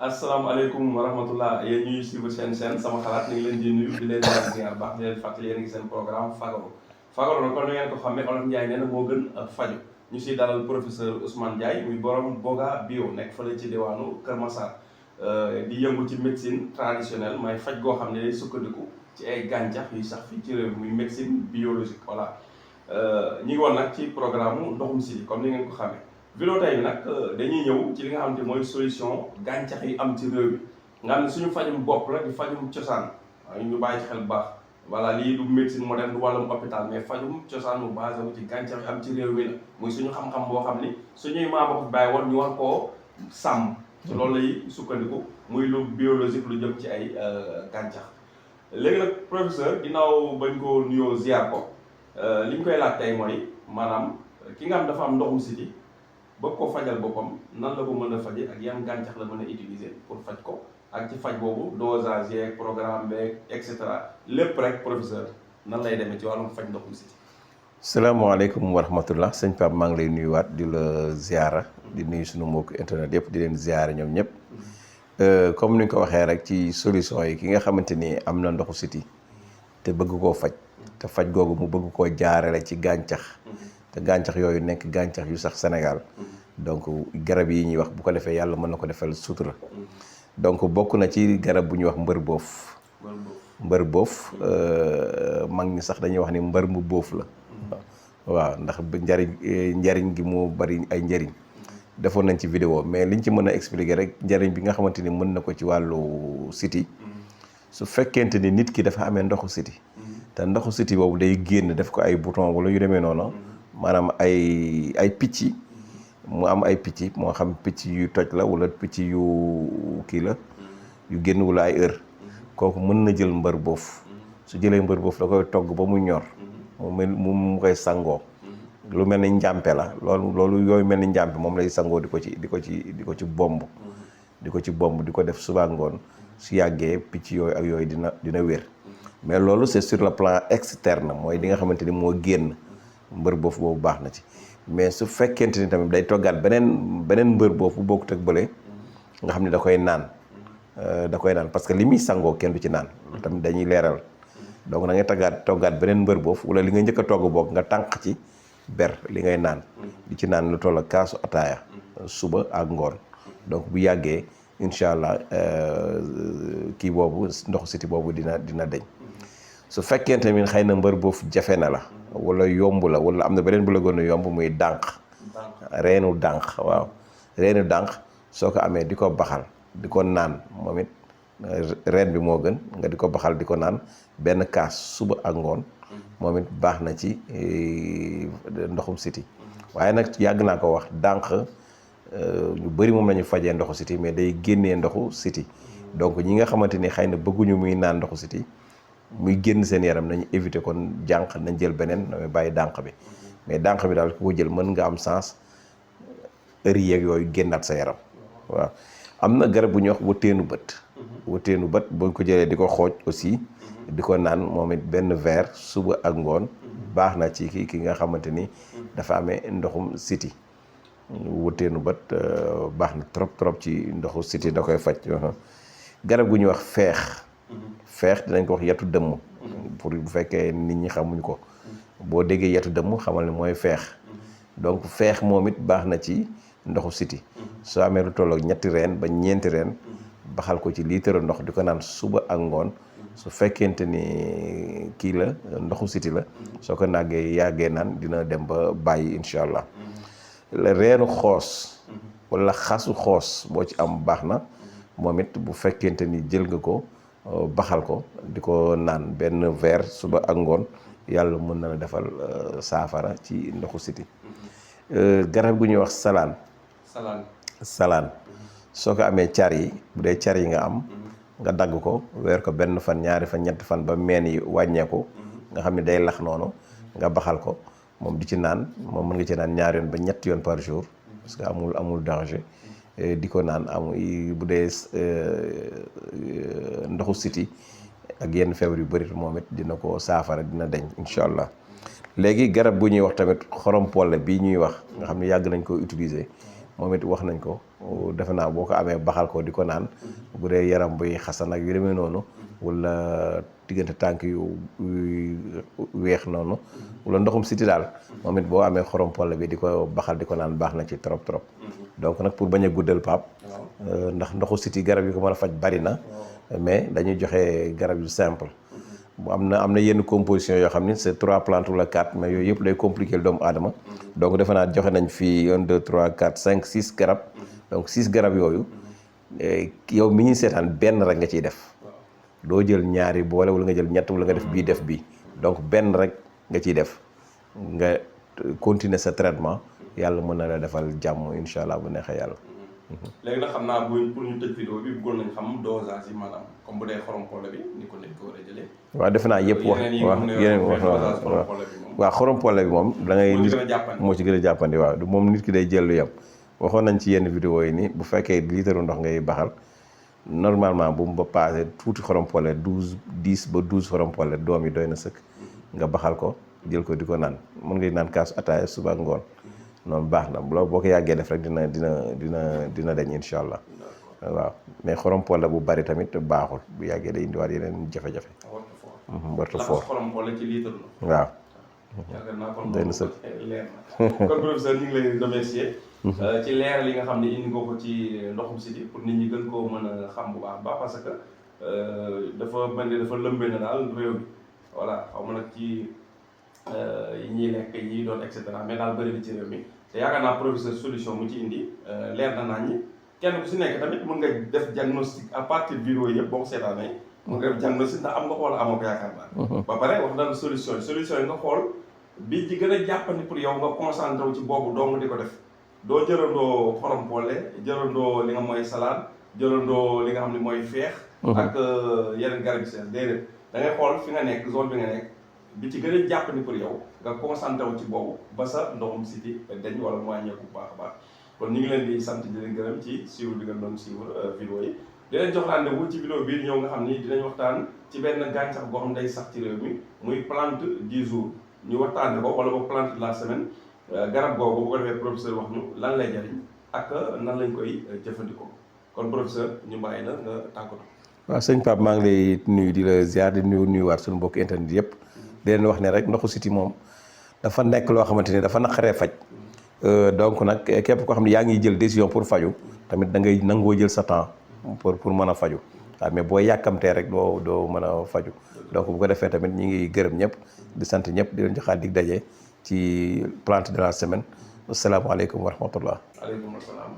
asalaamaaleykum wa rahmatullah yéen ñuy suivre seen sama xalaat ñu ngi leen di nuyu di leen ziar baax di leen fàttali yéen ngi seen programme fagaru nag kon ni ngeen ko xamee Olof Ndiaye nee na moo gën faju ñu siy dalal professeur Ousmane Ndiaye muy borom Boga Bio nekk fële ci diwaanu Kër Massar di yëngu ci médecine traditionnelle mooy faj goo xam ne day sukkandiku ci ay gàncax yu sax fii ci réew muy médecine biologique voilà ñi ngi woon nag ci programme ndoxum siti comme ni ngeen ko xamee vidéo tey bi nag dañuy ñëw ci li nga xamante mooy solution gàncax yi am ci réew mi nga xam ne suñu fajum bopp la di fajum cosaan waaye ñu bàyyi ci xel bu baax voilà lii du médecine moderne du wàllum hôpital mais fajum cosaan mu basé wu ci gàncax yi am ci réew mi la muy suñu xam-xam boo xam ni suñuy maam ko fi bàyyi woon ñu war koo sàmm ci loolu lay sukkandiku muy lu biologique lu jëm ci ay gàncax léegi nag professeur ginnaaw bañ ko nuyoo ziar ko li ñu koy laaj tey mooy maanaam ki nga xam dafa am ndoxum siti bëgg ko fajal boppam nan la ko mën a faje ak yan gàncax la mën a utiliser pour faj ko ak ci faj boobu dosage yeeg programme beeg et cetera lépp rek professeur nan lay demee ci wàllum faj ndoxum siti. salaamaaleykum wa rahmatullah sëñ Pape maa ngi lay nuyuwaat di la ziara di nuyu suñu mbokku internet yëpp di leen ziara ñoom ñëpp comme ni nga ko waxee rek ci solution yi ki nga xamante ni am na ndoxu siti te bëgg koo faj te faj googu mu bëgg koo jaarale ci gàncax te gàncax yooyu nekk gàncax yu sax Sénégal donc garab yi ñuy wax bu ko defee yàlla mën na ko defal sutura donc bokk na ci garab bu ñuy wax mbër boof mag ñi sax dañuy wax ni mbër mu boof la waaw ndax njariñ gi mu bari ay njariñ defoon nañ ci vidéo mais liñ ci mën a expliquer rek njariñ bi nga xamante ni mën na ko ci wàllu siti su fekkente ni nit ki dafa amee ndoxu siti te ndoxu siti boobu day génn def ko ay bouton wala yu demee noonu maanaam ay picc mu am ay picc moo xam picc yu toj la wala picc yu kii la yu génn wala ay heure kooku mën na jël mbër boof su jëlee mbër boof da koy togg ba mu ñor mu koy sangoo lu mel ni njàmpe la loolu yooyu mel ni njàmpe moom lay sangoo di ko ci bomb di ko def suba ngoon su yàggee picc yooyu ak yooyu dina wér mais loolu c'est sur le plan externe mooy di nga xamante ni moo génn mbër boofu boobu baax na ci mais su fekkente ni tamit day toggaat beneen mbër boobu bokkut ak bële nga xam ne da koy naan parce que li muy sangoo kenn du ci naan loolu tamit dañuy leeral donc da ngay toggaat beneen mbër boobu wala li nga njëkk a togg boog nga tànq ci ber li ngay naan di ci naan lu toll ak kaasu ataaya suba ak ngoon donc bu yàggee incha allah kii boobu ndoxu siti boobu dina deñ su fekkee tamit xëy na mbër boofu jafe na la wala yomb la wala am na beneen bu la gën a yomb muy dànq reenu dànq waaw reenu dànq soo ko amee di ko baxal di ko naan moom it reen bi moo gën nga di ko baxal di ko naan benn kaas suba ak ngoon moom it baax na ci ndoxum siti waaye nag yàgg naa ko wax dànq ñu bëri moom la ñu fajee ndoxu siti mais day génnee ndoxu siti donc ñi nga xamante ni xëy na bëgguñu muy naan ndoxu siti muy génn seen yaram nañu éviter kon jànq nañ jël beneen bàyyi dànq bi mais dànq bi daal ku ko jël mën nga am sens heure yeeg yooyu génnaat sa yaram waaw am na garab bu ñuy wax wëteenu bët boo ko jëlee di ko xooj aussi di ko naan moom it benn verre suba ak ngoon baax na ci ki nga xamante ni dafa amee ndoxum siti wëteenu bët baax na trop ci ndoxu siti da koy faj garab gu ñuy wax feex dinañ ko wax yetu dëmm pour bu fekkee nit ñi xamuñ ko boo déggee yetu dëmm xamal ne mooy feex donc feex moom it baax na ci ndoxu siti soo amee lu tollook 3 reen ba 4 reen baxal ko ci litre ndox di ko naan suba ak ngoon su fekkente ni kii la ndoxu siti la soo ko yàggee naan dina dem ba bàyyi incha allah reenu xoos wala xasu xoos boo ci am baax na moom it bu fekkente ni jël nga ko baxal ko di ko naan benn verre suba ak ngoon yàlla mën na la defal saafara ci ndoxu siti garab gu ñuy wax salaan soo ko amee car yi bu dee car yi nga am nga dagg ko weer ko benn fan 2 fan 3 fan ba meen yi wàññeeku nga xam ne day lax noonu nga baxal ko moom di ci naan moom mën nga ci naan 2 yoon ba 3 yoon par jour parce que amul danger di ko naan bu dee ndoxu siti ak yenn feebar yu bëri moom it dina ko saafara dina deñ incha allah léegi garab bu ñuy wax tamit xorom polle bii ñuy wax nga xam ne yàgg nañ ko utiliser moom it wax nañ ko defe naa boo ko amee baxal ko di ko naan bu dee yaram buy xasan ak yu demee noonu wala diggante tànk yu weex noonu wala ndoxum siti daal moom it boo amee xorom polle bi di ko baxal di ko naan baax na ci trop trop donc nag pour bañ a guddal Pape ndax ndoxu siti garab yi ko mën a faj bari na mais dañuy joxe garab yu simple am na yenn composition yoo xam ni c'est 3 plantes wala 4 mais yooyu yëpp day compliquer doomu aadama donc defe naa joxe nañ fii 1 2 3 4 5 6 garab donc 6 garab yooyu yow mi ñuy seetaan benn rek nga ciy def doo jël ñaari boole wala nga jël ñett wala nga def bii def bii donc benn rek nga ciy def nga continuer sa traitement yàlla mën na la defal jàmm incha allah bu neexee yàlla. léegi nag xam naa pour ñu tëj vidéo bi bëggoon nañ xam dosage yi maanaam comme bu dee xorom polle bi ni ko nekk ko war a jëlee. waaw defe naa yëpp wax yeneen wax waaw xorom polle bi moom da ngay moo ci gën a jàppandi waaw moom nit ki day jël lu yem waxoon nañ ci yenn vidéo yi ni bu fekkee liitaru ndox ngay baxal normalement bu mu ba passé tuuti xorom polle 10 ba 12 xorom polle doom yi doy na sëkk nga baxal ko jël ko di ko naan mën ngay naan kaasu ataaya suba ngoon noonu baax na loolu boo ko yàggee def rek dina dañ incha allah waaw mais xorom polle bu bari tamit baaxul bu yàggee day indiwaat yeneen jafe-jafe. wartu foor xorom polle ci litre la. waaw. yaakaar naa kon day na sëkk leer na kon professeur ñu ngi lay remercier ci leeral li nga xam ne indi nga ko ci ndoxum siti pour nit ñi gën koo mën a xam bu baax parce que dafa mel ni dafa lëmbee na daal réew mi voilà xaw ma nag ci yi ñuy lekk yi ñuy doon et cetera mais daal bëri na ci réew mi te yaakaar naa professeur solution mu ci indi leer na nañ ñi kenn ku si nekk tamit mën nga def diagnostic à partir vidéo yëpp boo ko seetaanee mën nga def diagnostic ndax am nga xool amoo ko yaakaar naa ba pare wax na solution yi nga xool bi ci gën a jàppandi pour yow nga concentré wu ci boobu dong di ko def doo jërandoo xorom polle jërandoo li nga mooy salade jërandoo li nga xam ne mooy feex ak yeneen garab yi seen déedéet da ngay xool fi nga nekk zone bi nga nekk bi ci gën a jàppandi pour yow nga concentré wu ci boobu ba sa ndoxum siti dañ wala mu wàññeeku bu baax a baax kon ñu ngi leen di sant di leen gërëm ci suivre bi nga doon suivre vidéo yi di leen jox rendez-vous ci vidéo bii ñëw nga xam ni dinañ waxtaan ci benn gàncax boo xam day sax ci réew mi muy plante du jour ñu waxtaane ko wala ba plante de la semaine garab googu bu ko defee professeur wax ñu lan lay jariñ ak nan lañ koy jëfandikoo kon professeur ñu bàyyi la nga tàggatoo. waaw sëñ Pape maa ngi lay nuyu di la ziar di nuyuwaat suñu mbokk internet yëpp di leen wax ne rek ndoxu siti moom dafa nekk loo xamante ni dafa naqaree faj donc nag képp koo xam ne yaa ngi jël décision pour faju tamit da ngay nangoo jël sa temps pour mën a faju waaw mais boo yàkkamtee rek doo mën a faju donc bu ko defee tamit ñi ngi gërëm ñëpp di sant ñëpp di leen joxaat dig daje ci plante de la semaine asalaamaaleykum wa rahmatullah. aleykum salaam.